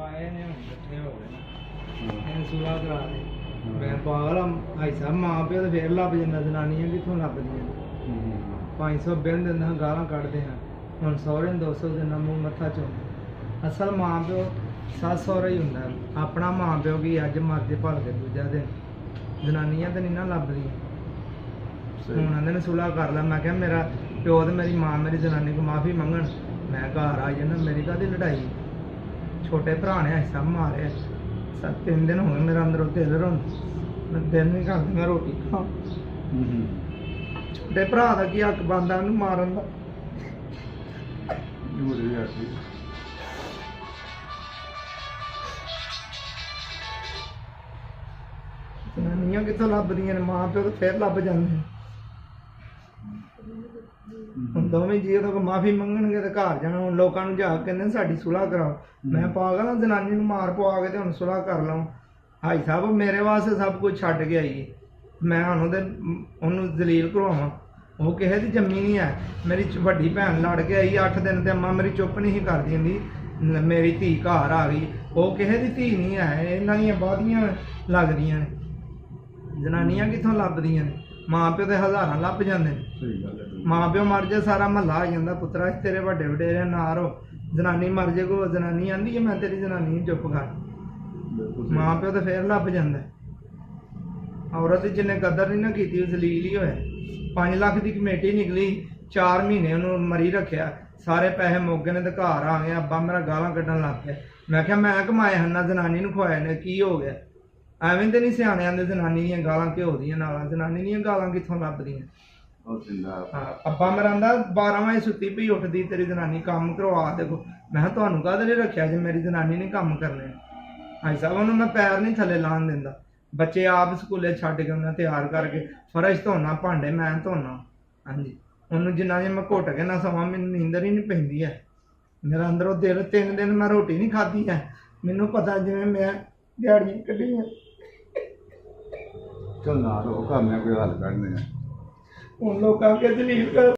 ਆਏ ਨੇ ਹੁਣ ਇਕੱਠੇ ਹੋ ਗਏ ਨੇ ਇਹ ਸੁਲਾ ਕਰਾ ਦੇ ਮੈਂ ਪਾਗਲ ਭਾਈ ਸਾਹਿਬ ਮਾਂ ਪਿਓ ਤੇ ਫੇਰ ਲੱਭ ਜਾਂਦਾ ਜਨਾਨੀਆਂ ਕਿੱਥੋਂ ਲੱਭਦੀਆਂ 500 ਬਿੰਦ ਦਿੰਦਾ ਗਾਲਾਂ ਕੱਢਦੇ ਹਾਂ ਹੁਣ ਸਹੁਰੇ ਨੂੰ 200 ਦਿਨਾਂ ਮੂੰਹ ਮੱਥਾ ਚੋਂਦੇ ਅਸਲ ਮਾਂ ਪਿਓ ਸੱਸ ਸਹੁਰਾ ਹੀ ਹੁੰਦਾ ਆਪਣਾ ਮਾਂ ਪਿਓ ਕੀ ਅੱਜ ਮਰਦੇ ਭਲ ਕੇ ਦੂਜਾ ਦਿਨ ਜਨਾਨੀਆਂ ਤੇ ਨਹੀਂ ਨਾ ਲੱਭਦੀਆਂ ਹੁਣ ਆਂਦੇ ਨੇ ਸੁਲਾ ਕਰ ਲੈ ਮੈਂ ਕਿਹਾ ਮੇਰਾ ਪਿਓ ਤੇ ਮੇਰੀ ਮਾਂ ਮੇਰੀ ਜਨਾਨੀ ਕੋ ਮਾਫੀ ਮੰਗਣ ਮੈਂ ਘਰ ਆ ਜਾਣਾ ਮੇਰੀ ਕਾਹਦੀ ਲੜਾਈ ਛੋਟੇ ਭਰਾ ਨੇ ਐਸਾ ਮਾਰਿਆ 3 ਦਿਨ ਹੋ ਗਏ ਮੇਰਾ ਅੰਦਰੋਂ ਦਿਲ ਰੋਣ ਮੈਂ ਦਿਲ ਨਹੀਂ ਕਰਦੀ ਮੈਂ ਰੋਟੀ ਖਾਂ ਛੋਟੇ ਭਰਾ ਦਾ ਕੀ ਹੱਕ ਬਣਦਾ ਉਹਨੂੰ ਮਾਰਨ ਦਾ ਜਨਾਨੀਆਂ ਕਿੱਥੋਂ ਲੱਭਦੀਆਂ ਨੇ ਮਾਂ ਪਿਓ ਤਾਂ ਫਿਰ ਲੱਭ ਜਾਂਦੇ ਨੇ ਹੁਣ ਦੋਵੇਂ ਜੀ ਉਹਦੇ ਕੋਲ ਮਾਫੀ ਮੰਗਣਗੇ ਤੇ ਘਰ ਜਾਣਾ ਹੁਣ ਲੋਕਾਂ ਨੂੰ ਜਾ ਕੇ ਕਹਿੰਦੇ ਸਾਡੀ ਸੁਲਾਹ ਕਰਾਓ ਮੈਂ ਪਾਗਲ ਹਾਂ ਜਨਾਨੀ ਨੂੰ ਮਾਰ ਪਵਾ ਕੇ ਤੇ ਹੁਣ ਸੁਲਾਹ ਕਰ ਲਵਾਂ ਭਾਈ ਸਾਹਿਬ ਮੇਰੇ ਵਾਸਤੇ ਸਭ ਕੁਝ ਛੱਡ ਕੇ ਆਈਏ ਮੈਂ ਹੁਣ ਉਹਨੂੰ ਦਲੀਲ ਕਰਵਾਵਾਂ ਉਹ ਕਿਸੇ ਦੀ ਜੰਮੀ ਨਹੀਂ ਹੈ ਮੇਰੀ ਵੱਡੀ ਭੈਣ ਲੜ ਕੇ ਆਈ 8 ਦਿਨ ਤੇ ਅੰਮਾ ਮੇਰੀ ਚੁੱਪ ਨਹੀਂ ਸੀ ਕਰਦੀ ਹੁੰਦੀ ਮੇਰੀ ਧੀ ਘਰ ਆ ਗਈ ਉਹ ਕਿਸੇ ਦੀ ਧੀ ਨਹੀਂ ਹੈ ਇਹਨਾਂ ਦੀਆਂ ਬਾਦੀਆਂ ਲੱਗਦੀਆਂ ਨੇ ਜਨਾਨੀਆਂ ਕਿੱਥੋਂ ਲੱਭਦੀਆਂ ਨੇ ਮਾਂ ਪਿਓ ਤੇ ਹਜ਼ਾਰਾਂ ਲੱਭ ਜਾਂਦੇ ਨੇ ਮਾਂ ਪਿਓ ਮਰ ਜਾ ਸਾਰਾ ਮਹੱਲਾ ਆ ਜਾਂਦਾ ਪੁੱਤਰਾ ਤੇਰੇ ਵੱਡੇ ਵਡੇਰੇ ਨਾ ਰੋ ਜਨਾਨੀ ਮਰ ਜੇ ਕੋ ਜਨਾਨੀ ਆਂਦੀ ਹੈ ਮੈਂ ਤੇਰੀ ਜਨਾਨੀ ਚੁੱਪ ਕਰ ਮਾਂ ਪਿਓ ਤੇ ਫੇਰ ਲੱਭ ਜਾਂਦਾ ਔਰਤ ਜਿਹਨੇ ਕਦਰ ਨਹੀਂ ਨਾ ਕੀਤੀ ਉਹ ਜ਼ਲੀਲ ਹੀ ਹੋਇਆ 5 ਲੱਖ ਦੀ ਕਮੇਟੀ ਨਿਕਲੀ 4 ਮਹੀਨੇ ਉਹਨੂੰ ਮਰੀ ਰੱਖਿਆ ਸਾਰੇ ਪੈਸੇ ਮੁੱਕ ਗਏ ਨੇ ਤੇ ਘਰ ਆ ਗਏ ਅੱਬਾ ਮੇਰਾ ਗਾਲਾਂ ਕੱਢਣ ਲੱਗ ਪਿਆ ਮੈਂ ਕਿਹਾ ਮੈਂ ਕਮਾਏ ਹਨ ਨਾ ਜਨਾਨੀ ਨੂੰ ਖਵਾਏ ਨੇ ਕੀ ਹੋ ਗਿਆ ਐਵੇਂ ਤੇ ਨਹੀਂ ਸਿਆਣੇ ਆਂਦੇ ਜਨਾਨੀ ਦੀਆਂ ਗਾਲਾਂ ਘਿਓ ਦੀਆਂ ਨਾਲਾਂ ਜਨਾਨੀ ਦੀਆਂ ਗਾਲਾਂ ਕਿੱਥੋਂ ਲੱਭਦੀਆਂ ਹਾਂ ਅੱਬਾ ਮੇਰਾ ਆਂਦਾ 12 ਵਜੇ ਸੁੱਤੀ ਪਈ ਉੱਠਦੀ ਤੇਰੀ ਜਨਾਨੀ ਕੰਮ ਕਰਵਾ ਦੇਖੋ ਮੈਂ ਕਿਹਾ ਤੁਹਾਨੂੰ ਕਾਹਦੇ ਲਈ ਰੱਖਿਆ ਜੇ ਮੇਰੀ ਜਨਾਨੀ ਨੇ ਕੰਮ ਕਰਨੇ ਭਾਈ ਸਾਹਿਬ ਉਹਨੂੰ ਮੈਂ ਪੈਰ ਨਹੀਂ ਥੱਲੇ ਲਾਣ ਦਿੰਦਾ ਬੱਚੇ ਆਪ ਸਕੂਲੇ ਛੱਡ ਕੇ ਉਹਨਾਂ ਤਿਆਰ ਕਰਕੇ ਫਰਸ਼ ਧੋਣਾ ਭਾਂਡੇ ਮੈਂ ਧੋਣਾ ਹਾਂਜੀ ਉਹਨੂੰ ਜਿੰਨਾ ਜੇ ਮੈਂ ਘੁੱਟ ਕੇ ਨਾ ਸਮਾਂ ਮੈਨੂੰ ਨੀਂਦਰ ਹੀ ਨਹੀਂ ਪੈਂਦੀ ਹੈ ਮੇਰਾ ਅੰਦਰੋਂ ਦਿਲ 3 ਦਿਨ ਮੈਂ ਰੋਟੀ ਨਹੀਂ ਖਾਧੀ ਹੈ ਮੈਨੂੰ ਪਤਾ ਜਿਵੇਂ ਮੈਂ ਦਿਹਾੜੀਆਂ ਕੱਢੀਆਂ ਚੱਲ ਨਾ ਰੋ ਘਰ ਮੈਂ ਕੋਈ ਹੱਲ ਕੱਢਦੇ ਆ ਹੁਣ ਲੋਕਾਂ ਕੇ ਦਲੀਲ ਕਰ